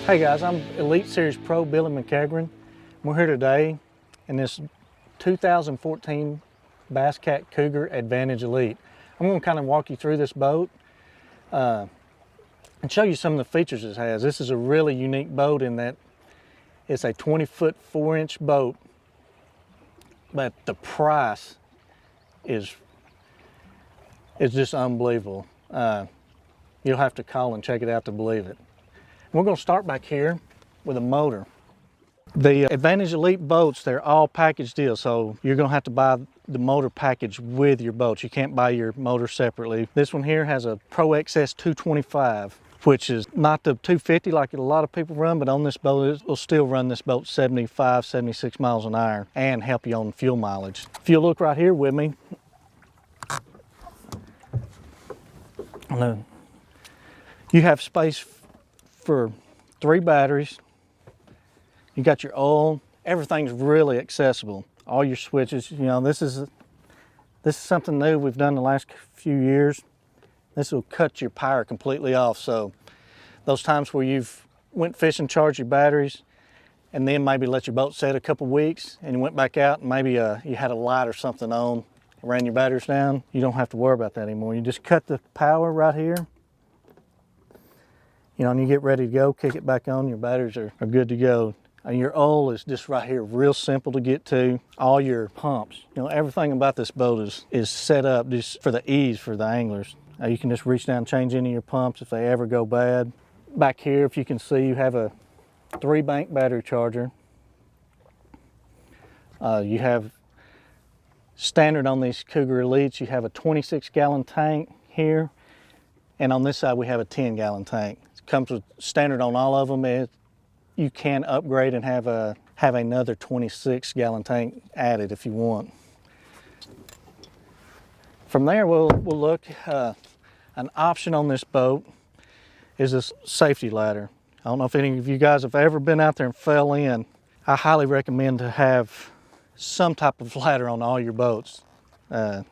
Hey guys, I'm Elite Series Pro Billy McCaghren. We're here today in this 2014 BassCat Cougar Advantage Elite. I'm going to kind of walk you through this boat and show you some of the features it has. This is a really unique boat in that it's a 20-foot 4-inch boat, but the price is just unbelievable. You'll have to call and check it out to believe it. We're going to start back here with a motor. The Advantage Elite boats, they're all package deals, so you're going to have to buy the motor package with your boat. You can't buy your motor separately. This one here has a Pro XS 225, which is not the 250 like a lot of people run, but on this boat, it will still run this boat 75, 76 miles an hour and help you on fuel mileage. If you look right here with me, you have space for 3 batteries. You got your oil. Everything's really accessible. All your switches. You know, this is something new we've done the last few years. This will cut your power completely off. So those times where you've went fishing, charged your batteries, and then maybe let your boat set a couple weeks, and you went back out and maybe you had a light or something on, ran your batteries down. You don't have to worry about that anymore. You just cut the power right here. You know, and you get ready to go, kick it back on, your batteries are good to go. And your oil is just right here, real simple to get to. All your pumps, you know, everything about this boat is set up just for the ease for the anglers. You can just reach down and change any of your pumps if they ever go bad. Back here, if you can see, you have a 3-bank battery charger. You have standard on these Cougar Elites, you have a 26-gallon tank here. And on this side, we have a 10-gallon tank. Comes with standard on all of them. You can upgrade and have another 26-gallon tank added if you want. From there, we'll look. An option on this boat is this safety ladder. I don't know if any of you guys have ever been out there and fell in. I highly recommend to have some type of ladder on all your boats. But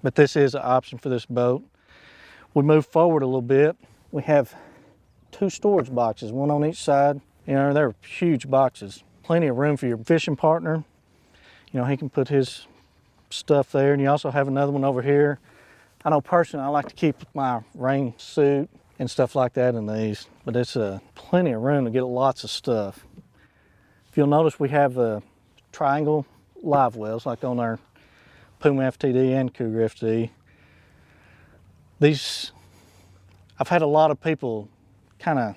this is an option for this boat. We move forward a little bit. We have 2 storage boxes, one on each side. You know, they're huge boxes. Plenty of room for your fishing partner. You know, he can put his stuff there. And you also have another one over here. I know personally, I like to keep my rain suit and stuff like that in these, but it's plenty of room to get lots of stuff. If you'll notice, we have the triangle live wells like on our Puma FTD and Cougar FTD. These, I've had a lot of people kind of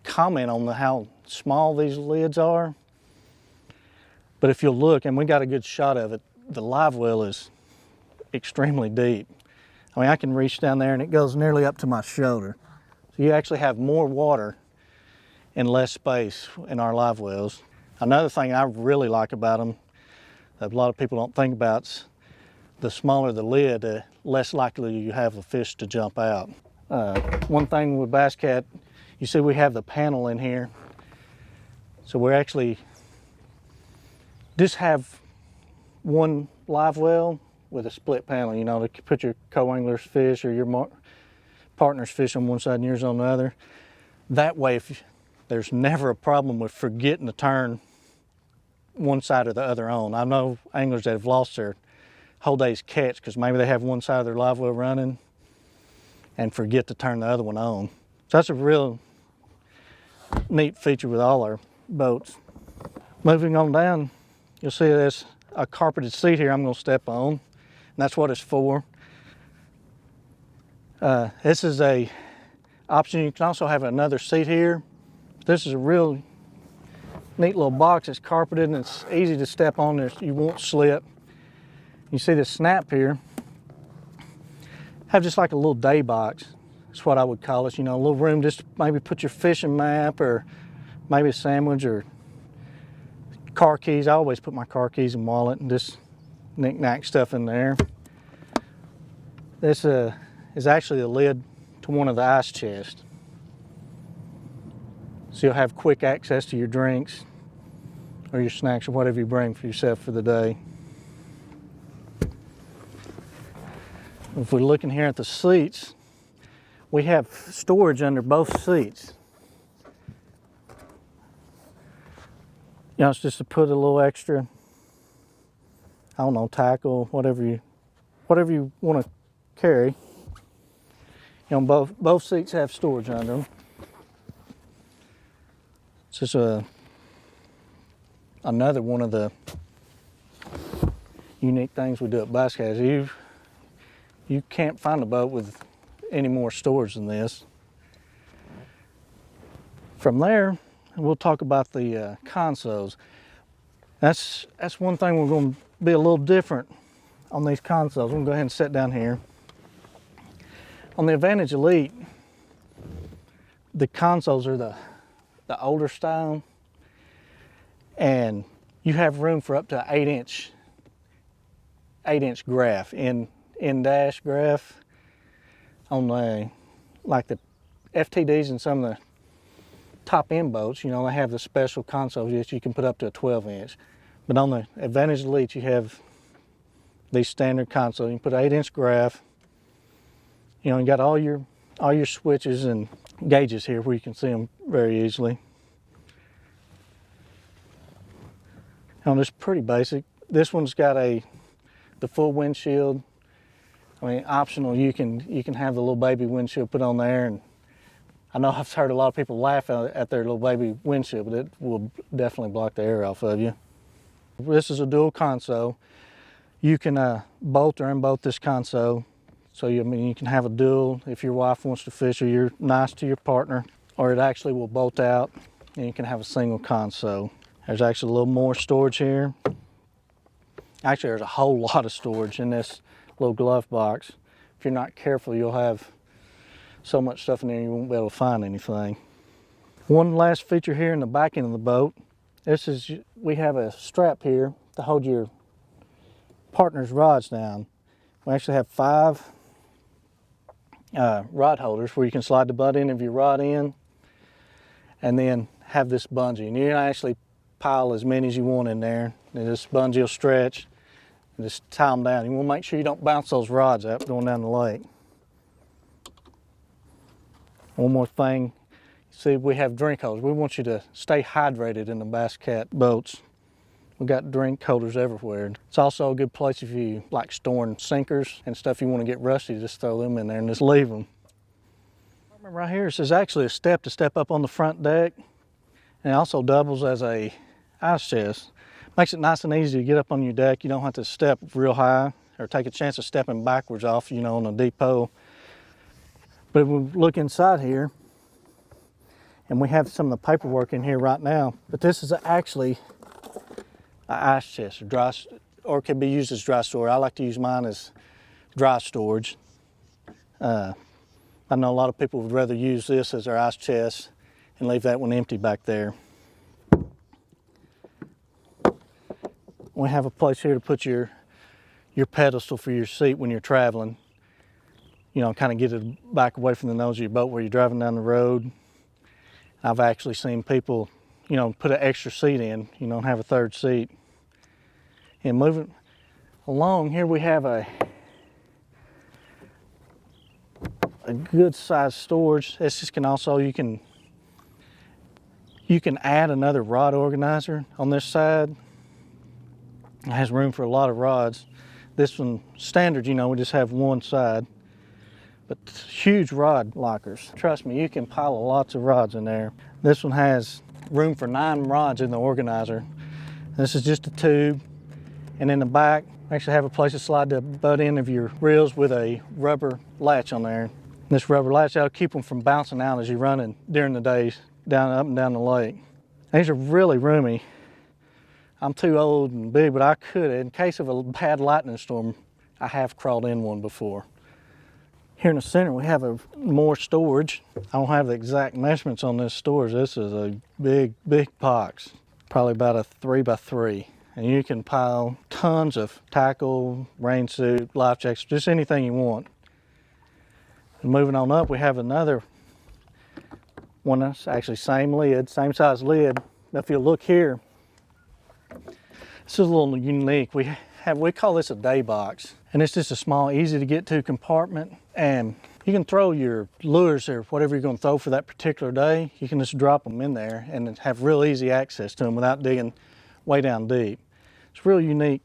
comment on how small these lids are. But if you'll look, and we got a good shot of it, the live well is extremely deep. I mean, I can reach down there and it goes nearly up to my shoulder. So you actually have more water and less space in our live wells. Another thing I really like about them that a lot of people don't think about is the smaller the lid, the less likely you have a fish to jump out. One thing with BassCat, you see we have the panel in here. So we're actually just have one live well with a split panel, you know, to put your co-angler's fish or your partner's fish on one side and yours on the other. That way, there's never a problem with forgetting to turn one side or the other on. I know anglers that have lost their whole day's catch because maybe they have one side of their live well running and forget to turn the other one on. So that's a real neat feature with all our boats. Moving on down, you'll see there's a carpeted seat here I'm going to step on, and that's what it's for. This is a option. You can also have another seat here. This is a real neat little box. It's carpeted and it's easy to step on. You won't slip. You see this snap here, have just like a little day box. That's what I would call it. You know, a little room just to maybe put your fishing map or maybe a sandwich or car keys. I always put my car keys and wallet and just knick-knack stuff in there. This is actually the lid to one of the ice chests. So you'll have quick access to your drinks or your snacks or whatever you bring for yourself for the day. If we're looking here at the seats, we have storage under both seats. You know, it's just to put a little extra, I don't know, tackle, whatever you want to carry. You know, both seats have storage under them. It's just another one of the unique things we do at BassCat. You can't find a boat with any more storage than this. From there, we'll talk about the consoles. That's one thing we're going to be a little different on these consoles. I'm going to go ahead and sit down here. On the Advantage Elite, the consoles are the older style, and you have room for up to 8-inch graph, in dash graph on the, like the FTDs and some of the top end boats. You know, they have the special consoles that you can put up to a 12-inch. But on the Advantage Elite, you have these standard consoles. You can put 8-inch graph. You know, you got all your switches and gauges here where you can see them very easily. Now, it's pretty basic. This one's got the full windshield. I mean, optional, you can have the little baby windshield put on there, and I know I've heard a lot of people laugh at their little baby windshield, but it will definitely block the air off of you. This is a dual console. You can bolt or unbolt this console. So I mean, you can have a dual if your wife wants to fish or you're nice to your partner, or it actually will bolt out and you can have a single console. There's actually a little more storage here. Actually, there's a whole lot of storage in this little glove box. If you're not careful, you'll have so much stuff in there you won't be able to find anything. One last feature here in the back end of the boat. We have a strap here to hold your partner's rods down. We actually have 5 rod holders where you can slide the butt end of your rod in, and then have this bungee. And you can actually pile as many as you want in there. And this bungee will stretch and just tie them down. You want to make sure you don't bounce those rods up going down the lake. One more thing, see, we have drink holders. We want you to stay hydrated in the BassCat boats. We've got drink holders everywhere. It's also a good place if you like storing sinkers and stuff you want to get rusty, just throw them in there and just leave them. Right here, this is actually a step to step up on the front deck, and it also doubles as a ice chest. Makes it nice and easy to get up on your deck. You don't have to step real high or take a chance of stepping backwards off, you know, on a deep hole. But if we look inside here, and we have some of the paperwork in here right now, but this is actually an ice chest, or it can be used as dry storage. I like to use mine as dry storage. I know a lot of people would rather use this as their ice chest and leave that one empty back there. We have a place here to put your pedestal for your seat when you're traveling. You know, kind of get it back away from the nose of your boat where you're driving down the road. I've actually seen people, you know, put an extra seat in, you know, and have a third seat. And moving along, here we have a good size storage. This just can also, you can add another rod organizer on this side. It has room for a lot of rods. This one, standard, you know, we just have one side. But huge rod lockers. Trust me, you can pile lots of rods in there. This one has room for 9 rods in the organizer. This is just a tube. And in the back, I actually have a place to slide the butt end of your reels with a rubber latch on there. This rubber latch, that'll keep them from bouncing out as you're running during the days up and down the lake. These are really roomy. I'm too old and big, but I could, in case of a bad lightning storm, I have crawled in one before. Here in the center, we have more storage. I don't have the exact measurements on this storage. This is a big, big box, probably about a 3x3. And you can pile tons of tackle, rain suit, life jackets, just anything you want. And moving on up, we have another one that's actually same lid, same size lid. Now if you look here, this is a little unique. We we call this a day box. And it's just a small, easy to get to compartment. And you can throw your lures or whatever you're going to throw for that particular day. You can just drop them in there and have real easy access to them without digging way down deep. It's a real unique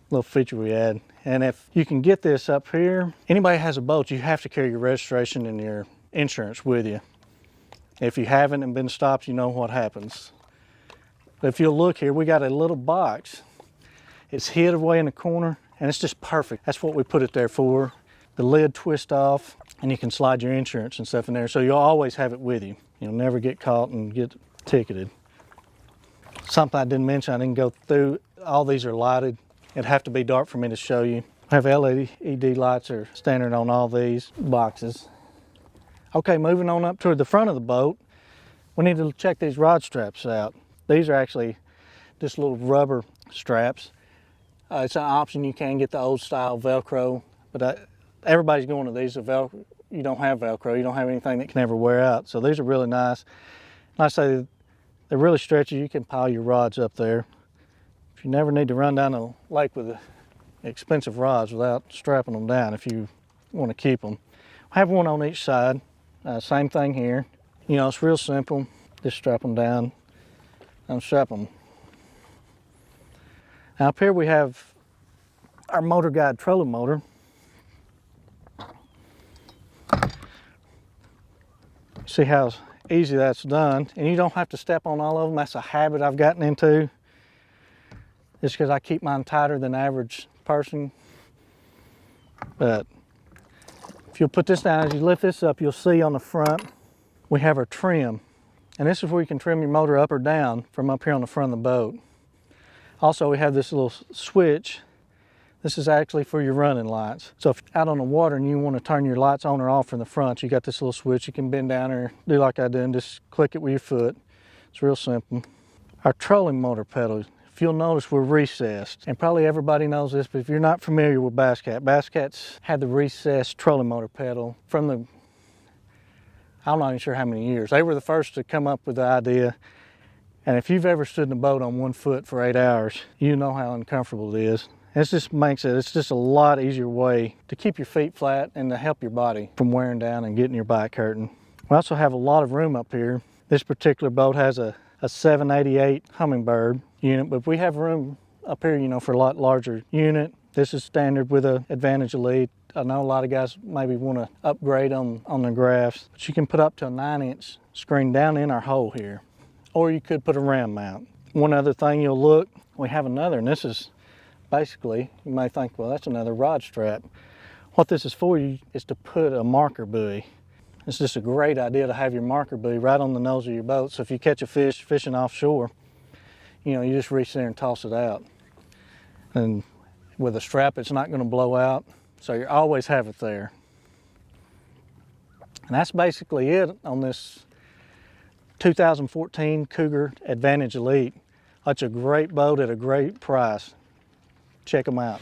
little feature we add. And if you can get this up here, anybody has a boat, you have to carry your registration and your insurance with you. If you haven't and been stopped, you know what happens. But if you'll look here, we got a little box. It's hid away in the corner, and it's just perfect. That's what we put it there for. The lid twists off, and you can slide your insurance and stuff in there, so you'll always have it with you. You'll never get caught and get ticketed. Something I didn't mention, I didn't go through, all these are lighted. It'd have to be dark for me to show you. I have LED lights are standard on all these boxes. Okay, moving on up toward the front of the boat, we need to check these rod straps out. These are actually just little rubber straps. It's an option. You can get the old style Velcro, but everybody's going to these. You don't have Velcro. You don't have anything that can ever wear out. So these are really nice. Like I say, they're really stretchy. You can pile your rods up there. If you never need to run down the lake with the expensive rods without strapping them down, if you want to keep them. I have one on each side. Same thing here. You know, it's real simple. Just strap them down. Unstrap them. Now up here we have our motor guide trolling motor. See how easy that's done, and you don't have to step on all of them. That's a habit I've gotten into, just because I keep mine tighter than the average person. But if you'll put this down, as you lift this up, you'll see on the front we have our trim. And this is where you can trim your motor up or down from up here on the front of the boat. Also, we have this little switch. This is actually for your running lights. So if you're out on the water and you want to turn your lights on or off from the front, you got this little switch. You can bend down or do like I did and just click it with your foot. It's real simple. Our trolling motor pedal, if you'll notice, we're recessed. And probably everybody knows this, but if you're not familiar with BassCat, BassCat's had the recessed trolling motor pedal from the, I'm not even sure how many years. They were the first to come up with the idea. And if you've ever stood in a boat on one foot for 8 hours, you know how uncomfortable it is. It just makes it, it's just a lot easier way to keep your feet flat and to help your body from wearing down and getting your back hurting. We also have a lot of room up here. This particular boat has a 788 Hummingbird unit, but we have room up here, you know, for a lot larger unit. This is standard with a Advantage Elite. I know a lot of guys maybe want to upgrade on the graphs, but you can put up to a 9-inch screen down in our hole here, or you could put a ram mount. One other thing, you'll look, we have another, and this is basically, you may think, well, that's another rod strap. What this is for you is to put a marker buoy. It's just a great idea to have your marker buoy right on the nose of your boat. So if you catch a fish fishing offshore, you know, you just reach there and toss it out. And with a strap, it's not going to blow out. So you always have it there. And that's basically it on this 2014 Cougar Advantage Elite. It's a great boat at a great price. Check them out.